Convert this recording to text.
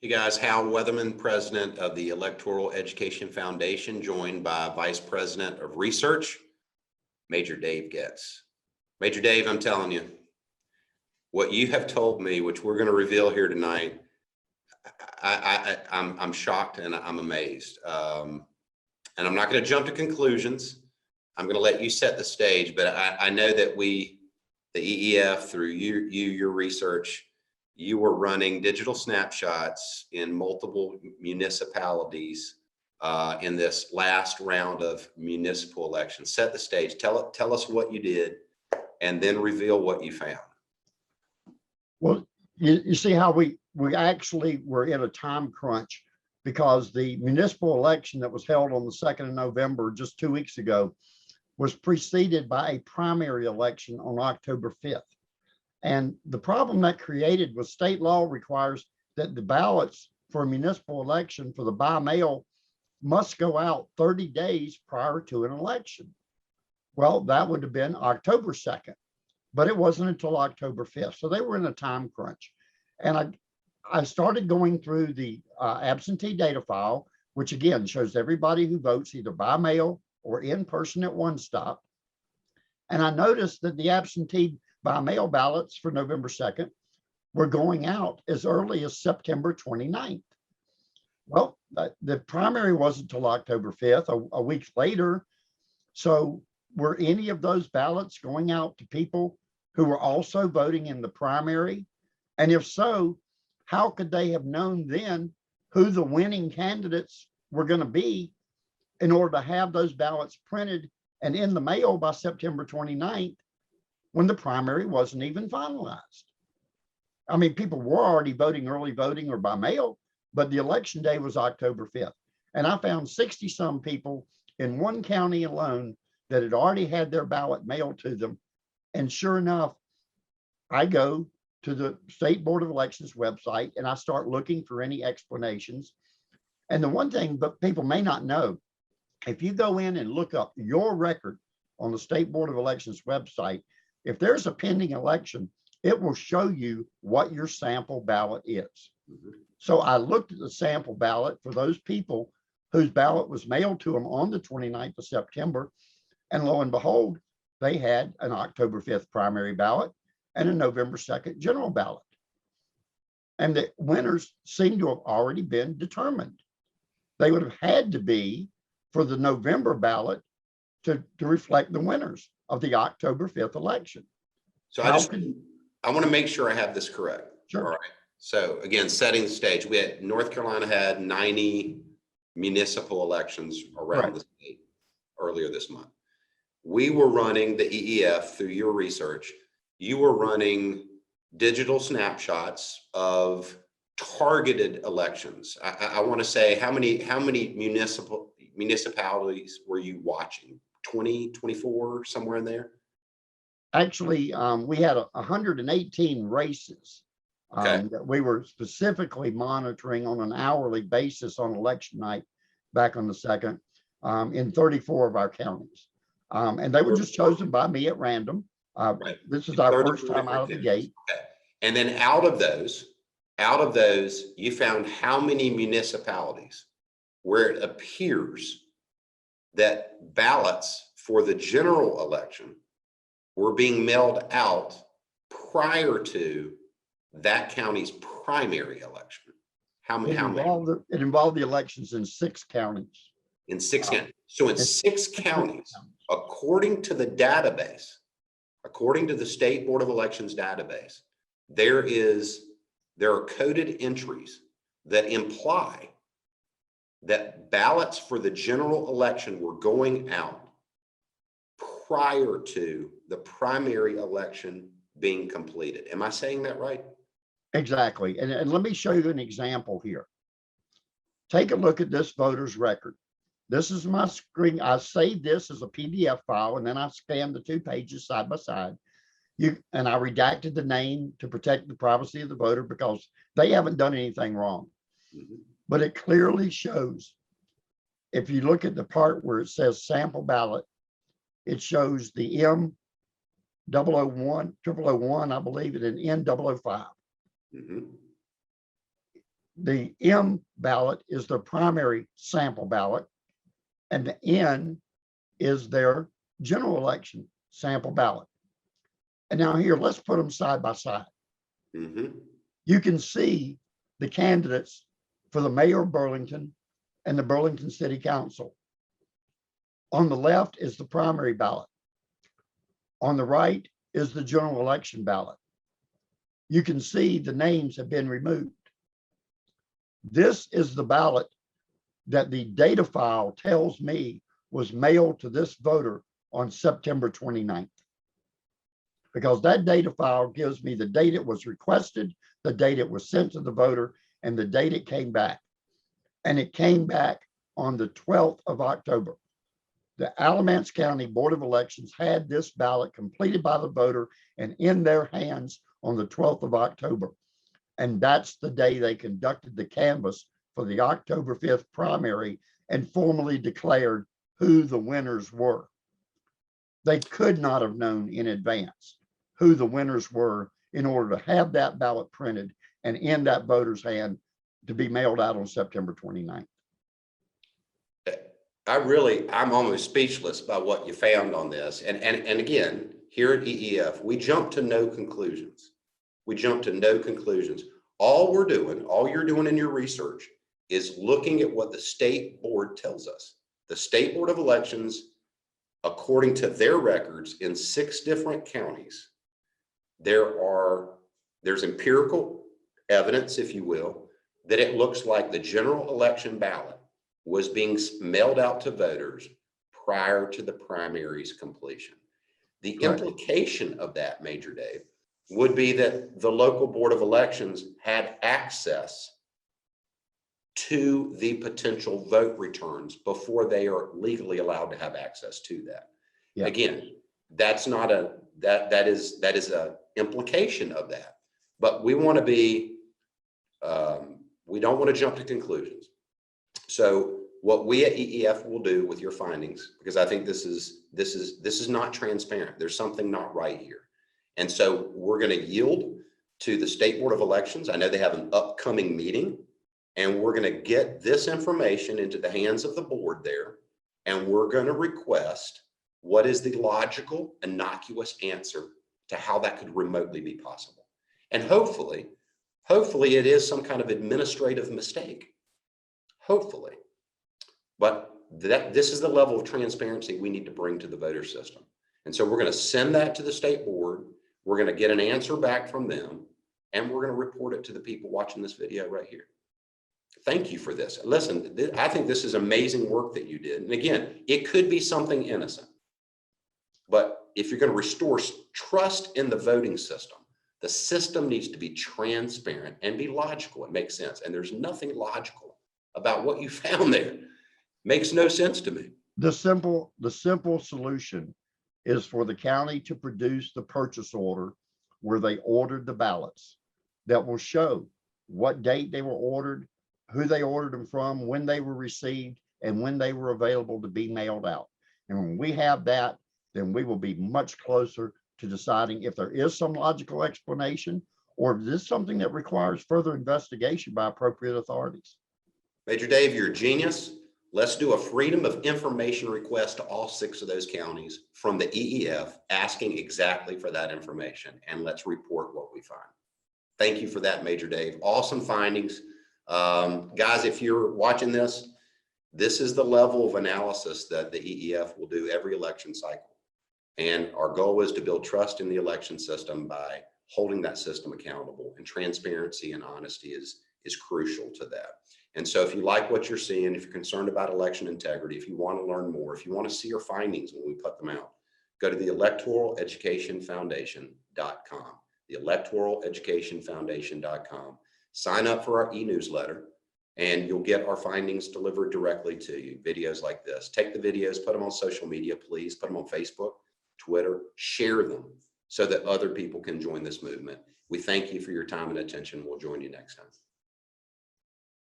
Hey guys, Hal Weatherman, President of the Electoral Education Foundation, joined by Vice President of Research, Major Dave Getz. Major Dave, I'm telling you, what you have told me, which we're going to reveal here tonight, I'm shocked and I'm amazed. And I'm not going to jump to conclusions. I'm going to let you set the stage, but I know that the EEF, through your research, you were running digital snapshots in multiple municipalities in this last round of municipal elections. Set the stage. Tell us what you did, and then reveal what you found. Well, you see how we actually were in a time crunch, because the municipal election that was held on the 2nd of November, just 2 weeks ago, was preceded by a primary election on October 5th. And the problem that created was state law requires that the ballots for a municipal election for the by mail must go out 30 days prior to an election. Well, that would have been October 2nd, but it wasn't until October 5th. So they were in a time crunch. And I started going through the absentee data file, which again shows everybody who votes either by mail or in person at one stop. And I noticed that the absentee by mail ballots for November 2nd were going out as early as September 29th. Well, the primary wasn't until October 5th, a week later. So were any of those ballots going out to people who were also voting in the primary? And if so, how could they have known then who the winning candidates were going to be in order to have those ballots printed and in the mail by September 29th, when the primary wasn't even finalized? I mean, people were already voting early voting or by mail, but the election day was October 5th. And I found 60 some people in one county alone that had already had their ballot mailed to them. And sure enough, I go to the State Board of Elections website and I start looking for any explanations. And the one thing that people may not know, if you go in and look up your record on the State Board of Elections website, if there's a pending election, it will show you what your sample ballot is. So I looked at the sample ballot for those people whose ballot was mailed to them on the 29th of September. And lo and behold, they had an October 5th primary ballot and a November 2nd general ballot. And the winners seem to have already been determined. They would have had to be for the November ballot to reflect the winners of the October 5th election. So I want to make sure I have this correct. Sure. All right. So again, setting the stage, North Carolina had 90 municipal elections around the state earlier this month. We were running the EEF through your research. You were running digital snapshots of targeted elections. I want to say, how many municipalities were you watching? 20, 24, somewhere in there? Actually, we had 118 races that we were specifically monitoring on an hourly basis on election night back on the 2nd in 34 of our counties. And they were just chosen by me at random. This is our first time out of the gate. Okay. And then out of those, you found how many municipalities where it appears that ballots for the general election were being mailed out prior to that county's primary election? How many? It involved the elections in 6 counties. In 6 counties. So in 6 counties, according to the database, according to the State Board of Elections database, there are coded entries that imply that ballots for the general election were going out prior to the primary election being completed. Am I saying that right? Exactly. And let me show you an example here. Take a look at this voter's record. This is my screen. I saved this as a PDF file, and then I scanned the 2 pages side by side. And I redacted the name to protect the privacy of the voter because they haven't done anything wrong. But it clearly shows, if you look at the part where it says sample ballot, it shows the M001, 0001, I believe, and an N005. The M ballot is their primary sample ballot, and the N is their general election sample ballot. And now here, let's put them side by side. Mhm. You can see the candidates for the mayor of Burlington and the Burlington City Council. On the left is the primary ballot. On the right is the general election ballot. You can see the names have been removed. This is the ballot that the data file tells me was mailed to this voter on September 29th. Because that data file gives me the date it was requested, the date it was sent to the voter, and the date it came back. And it came back on the 12th of October. The Alamance County Board of Elections had this ballot completed by the voter and in their hands on the 12th of October. And that's the day they conducted the canvass for the October 5th primary and formally declared who the winners were. They could not have known in advance who the winners were in order to have that ballot printed and in that voter's hand to be mailed out on September 29th. I'm almost speechless by what you found on this. And again, here at EEF, we jump to no conclusions. We jump to no conclusions. All you're doing in your research is looking at what the state board tells us. The State Board of Elections, according to their records in 6 different counties, there's empirical evidence, if you will, that it looks like the general election ballot was being mailed out to voters prior to the primary's completion. The implication of that, Major Dave, would be that the local Board of Elections had access to the potential vote returns before they are legally allowed to have access to that. Yeah. Again, that's not that is a implication of that, but we want to be, we don't want to jump to conclusions. So what we at EEF will do with your findings, because I think this is not transparent. There's something not right here. And so we're going to yield to the State Board of Elections. I know they have an upcoming meeting, and we're going to get this information into the hands of the board there. And we're going to request what is the logical, innocuous answer to how that could remotely be possible. And hopefully it is some kind of administrative mistake. Hopefully. But this is the level of transparency we need to bring to the voter system. And so we're going to send that to the state board. We're going to get an answer back from them, and we're going to report it to the people watching this video right here. Thank you for this. Listen, I think this is amazing work that you did. And again, it could be something innocent, but if you're going to restore trust in the voting system, the system needs to be transparent and be logical. It makes sense. And there's nothing logical about what you found there. Makes no sense to me. The simple solution is for the county to produce the purchase order where they ordered the ballots that will show what date they were ordered, who they ordered them from, when they were received, and when they were available to be mailed out. And when we have that, then we will be much closer to deciding if there is some logical explanation or if this is something that requires further investigation by appropriate authorities. Major Dave, you're a genius. Let's do a freedom of information request to all 6 of those counties from the EEF asking exactly for that information, and let's report what we find. Thank you for that, Major Dave. Awesome findings. Guys, if you're watching this is the level of analysis that the EEF will do every election cycle. And our goal is to build trust in the election system by holding that system accountable, and transparency and honesty is crucial to that. And so if you like what you're seeing, if you're concerned about election integrity, if you want to learn more, if you want to see our findings when we put them out, go to the electoraleducationfoundation.com, the electoraleducationfoundation.com. Sign up for our e-newsletter, and you'll get our findings delivered directly to you. Videos like this. Take the videos, put them on social media, please. Put them on Facebook, Twitter, share them so that other people can join this movement. We thank you for your time and attention. We'll join you next time.